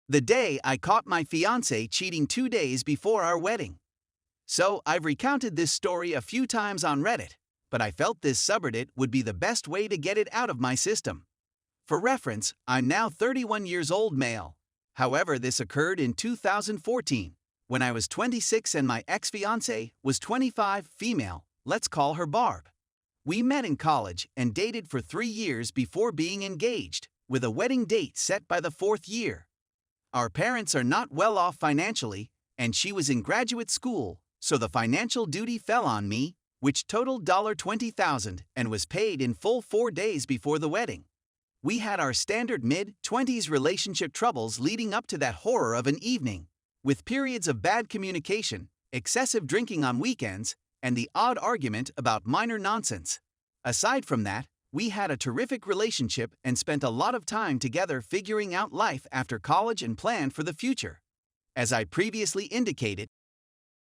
The day I caught my fiancé cheating 2 days before our wedding. So, I've recounted this story a few times on Reddit, but I felt this subreddit would be the best way to get it out of my system. For reference, I'm now 31 years old male. However, this occurred in 2014, when I was 26 and my ex-fiancé was 25, female, let's call her Barb. We met in college and dated for 3 years before being engaged, with a wedding date set by the 4th year. Our parents are not well off financially, and she was in graduate school, so the financial duty fell on me, which totaled $20,000 and was paid in full 4 days before the wedding. We had our standard mid-20s relationship troubles leading up to that horror of an evening, with periods of bad communication, excessive drinking on weekends, and the odd argument about minor nonsense. Aside from that, we had a terrific relationship and spent a lot of time together figuring out life after college and planned for the future. As I previously indicated,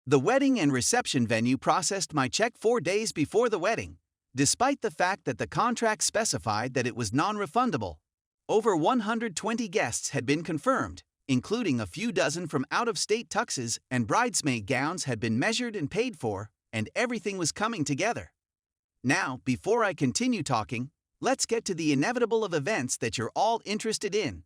the wedding and reception venue processed my check 4 days before the wedding, despite the fact that the contract specified that it was non-refundable. Over 120 guests had been confirmed, including a few dozen from out-of-state tuxes, and bridesmaid gowns had been measured and paid for, and everything was coming together. Now, before I continue talking, let's get to the inevitable of events that you're all interested in.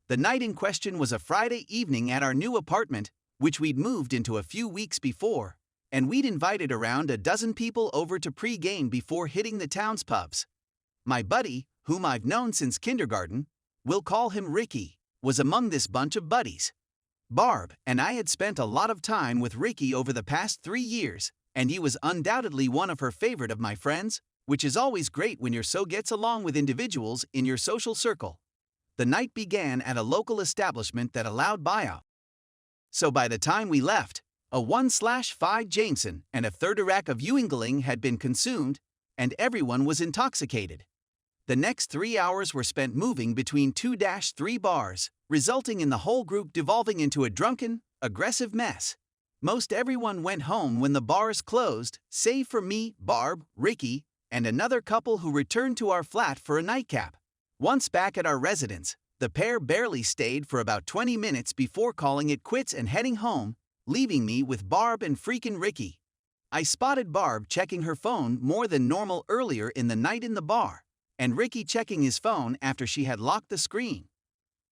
The night in question was a Friday evening at our new apartment, which we'd moved into a few weeks before, and we'd invited around a dozen people over to pre-game before hitting the town's pubs. My buddy, whom I've known since kindergarten, we'll call him Ricky, was among this bunch of buddies. Barb and I had spent a lot of time with Ricky over the past 3 years, and he was undoubtedly one of her favorite of my friends, which is always great when you're so gets along with individuals in your social circle. The night began at a local establishment that allowed buyout. So by the time we left, a 1/5 Jameson and a third rack of Ewingling had been consumed, and everyone was intoxicated. The next 3 hours were spent moving between 2-3 bars, resulting in the whole group devolving into a drunken, aggressive mess. Most everyone went home when the bars closed, save for me, Barb, Ricky, and another couple who returned to our flat for a nightcap. Once back at our residence, the pair barely stayed for about 20 minutes before calling it quits and heading home, leaving me with Barb and freaking Ricky. I spotted Barb checking her phone more than normal earlier in the night in the bar, and Ricky checking his phone after she had locked the screen.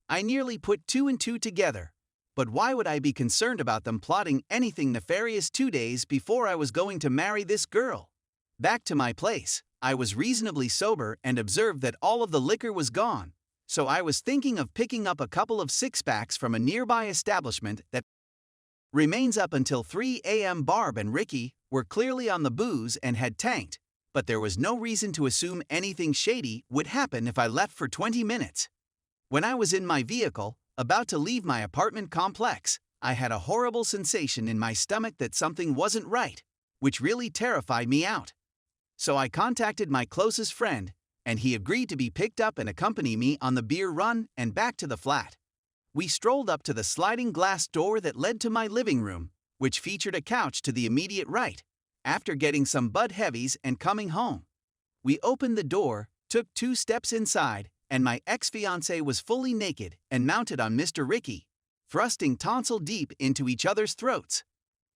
I nearly put 2 and 2 together. But why would I be concerned about them plotting anything nefarious 2 days before I was going to marry this girl? Back to my place, I was reasonably sober and observed that all of the liquor was gone, so I was thinking of picking up a couple of six-packs from a nearby establishment that remains up until 3 a.m. Barb and Ricky were clearly on the booze and had tanked, but there was no reason to assume anything shady would happen if I left for 20 minutes. When I was in my vehicle, about to leave my apartment complex, I had a horrible sensation in my stomach that something wasn't right, which really terrified me out. So I contacted my closest friend, and he agreed to be picked up and accompany me on the beer run and back to the flat. We strolled up to the sliding glass door that led to my living room, which featured a couch to the immediate right, after getting some Bud Heavies and coming home. We opened the door, took 2 steps inside, and my ex-fiancé was fully naked and mounted on Mr. Ricky, thrusting tonsil deep into each other's throats.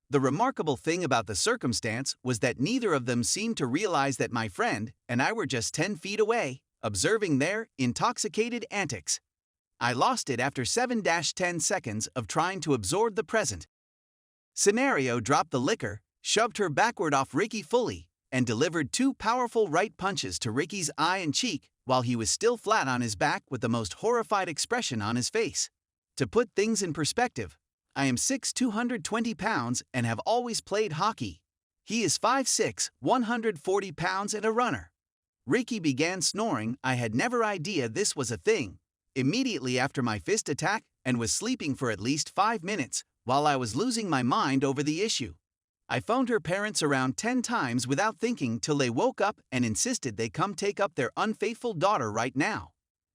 The remarkable thing about the circumstance was that neither of them seemed to realize that my friend and I were just 10 feet away, observing their intoxicated antics. I lost it after 7-10 seconds of trying to absorb the present scenario. Dropped the liquor, shoved her backward off Ricky fully, and delivered 2 powerful right punches to Ricky's eye and cheek while he was still flat on his back with the most horrified expression on his face. To put things in perspective, I am 6', 220 pounds and have always played hockey. He is 5'6", 140 pounds and a runner. Ricky began snoring. I had never idea this was a thing, immediately after my fist attack, and was sleeping for at least 5 minutes while I was losing my mind over the issue. I phoned her parents around 10 times without thinking till they woke up and insisted they come take up their unfaithful daughter right now.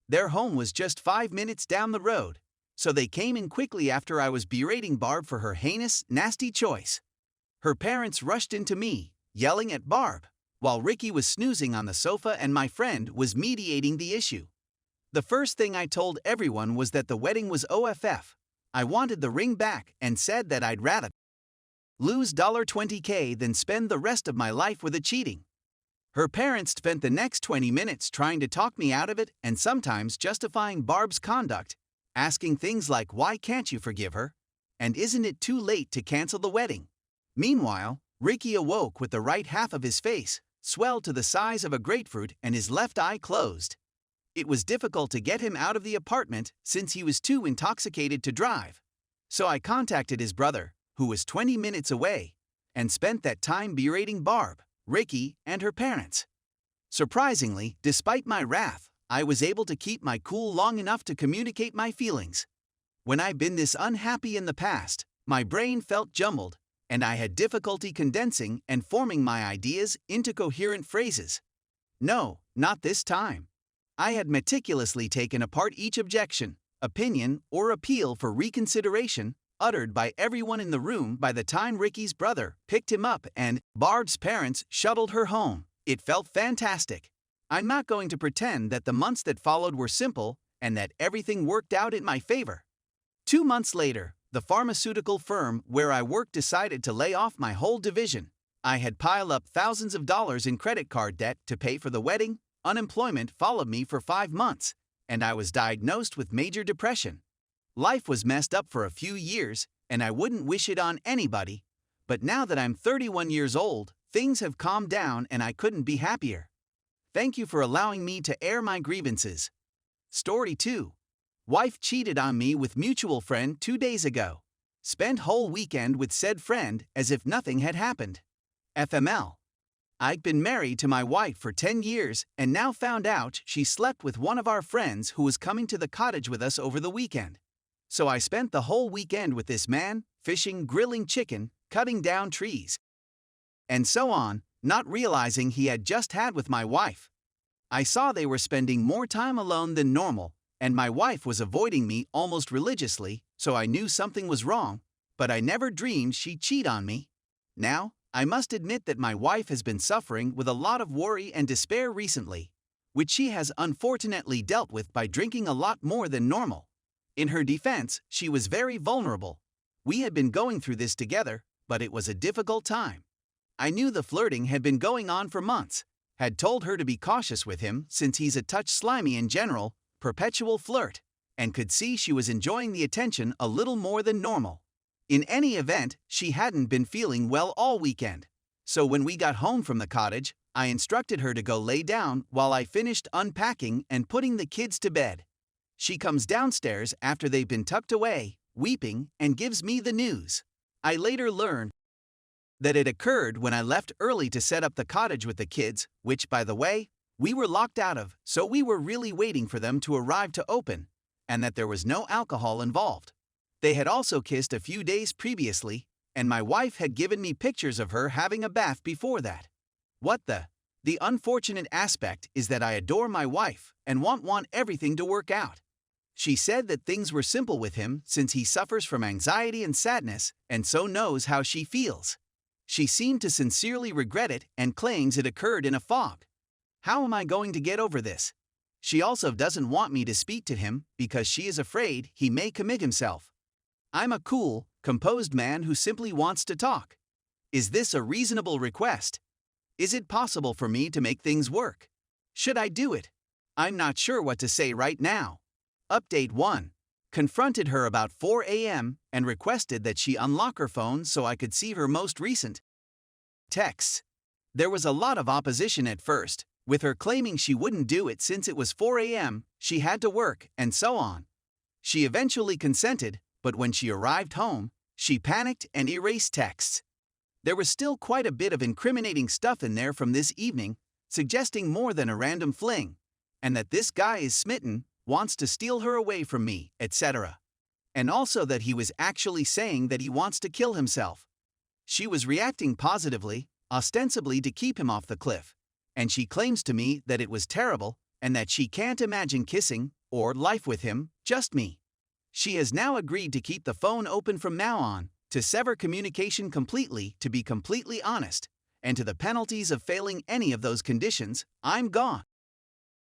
Their home was just 5 minutes down the road, so they came in quickly after I was berating Barb for her heinous, nasty choice. Her parents rushed into me, yelling at Barb, while Ricky was snoozing on the sofa and my friend was mediating the issue. The first thing I told everyone was that the wedding was OFF. I wanted the ring back and said that I'd rather lose $20K than spend the rest of my life with a cheating. Her parents spent the next 20 minutes trying to talk me out of it and sometimes justifying Barb's conduct, asking things like, why can't you forgive her? And isn't it too late to cancel the wedding? Meanwhile, Ricky awoke with the right half of his face swelled to the size of a grapefruit and his left eye closed. It was difficult to get him out of the apartment since he was too intoxicated to drive. So I contacted his brother, who was 20 minutes away, and spent that time berating Barb, Ricky, and her parents. Surprisingly, despite my wrath, I was able to keep my cool long enough to communicate my feelings. When I've been this unhappy in the past, my brain felt jumbled, and I had difficulty condensing and forming my ideas into coherent phrases. No, not this time. I had meticulously taken apart each objection, opinion, or appeal for reconsideration uttered by everyone in the room by the time Ricky's brother picked him up and Barb's parents shuttled her home. It felt fantastic. I'm not going to pretend that the months that followed were simple and that everything worked out in my favor. 2 months later, the pharmaceutical firm where I worked decided to lay off my whole division. I had piled up thousands of dollars in credit card debt to pay for the wedding. Unemployment followed me for 5 months, and I was diagnosed with major depression. Life was messed up for a few years, and I wouldn't wish it on anybody. But now that I'm 31 years old, things have calmed down and I couldn't be happier. Thank you for allowing me to air my grievances. Story 2. Wife cheated on me with mutual friend 2 days ago. Spent whole weekend with said friend as if nothing had happened. FML. I'd been married to my wife for 10 years and now found out she slept with one of our friends who was coming to the cottage with us over the weekend. So I spent the whole weekend with this man, fishing, grilling chicken, cutting down trees, and so on, not realizing he had just had with my wife. I saw they were spending more time alone than normal, and my wife was avoiding me almost religiously, so I knew something was wrong, but I never dreamed she'd cheat on me. Now, I must admit that my wife has been suffering with a lot of worry and despair recently, which she has unfortunately dealt with by drinking a lot more than normal. In her defense, she was very vulnerable. We had been going through this together, but it was a difficult time. I knew the flirting had been going on for months, had told her to be cautious with him since he's a touch slimy in general, perpetual flirt, and could see she was enjoying the attention a little more than normal. In any event, she hadn't been feeling well all weekend. So when we got home from the cottage, I instructed her to go lay down while I finished unpacking and putting the kids to bed. She comes downstairs after they've been tucked away, weeping, and gives me the news. I later learned that it occurred when I left early to set up the cottage with the kids, which, by the way, we were locked out of, so we were really waiting for them to arrive to open, and that there was no alcohol involved. They had also kissed a few days previously, and my wife had given me pictures of her having a bath before that. What the? The unfortunate aspect is that I adore my wife and want everything to work out. She said that things were simple with him since he suffers from anxiety and sadness and so knows how she feels. She seemed to sincerely regret it and claims it occurred in a fog. How am I going to get over this? She also doesn't want me to speak to him because she is afraid he may commit himself. I'm a cool, composed man who simply wants to talk. Is this a reasonable request? Is it possible for me to make things work? Should I do it? I'm not sure what to say right now. Update 1. Confronted her about 4 a.m. and requested that she unlock her phone so I could see her most recent texts. There was a lot of opposition at first, with her claiming she wouldn't do it since it was 4 a.m., she had to work, and so on. She eventually consented, but when she arrived home, she panicked and erased texts. There was still quite a bit of incriminating stuff in there from this evening, suggesting more than a random fling, and that this guy is smitten, wants to steal her away from me, etc. And also that he was actually saying that he wants to kill himself. She was reacting positively, ostensibly to keep him off the cliff, and she claims to me that it was terrible and that she can't imagine kissing or life with him, just me. She has now agreed to keep the phone open from now on, to sever communication completely, to be completely honest, and to the penalties of failing any of those conditions, I'm gone.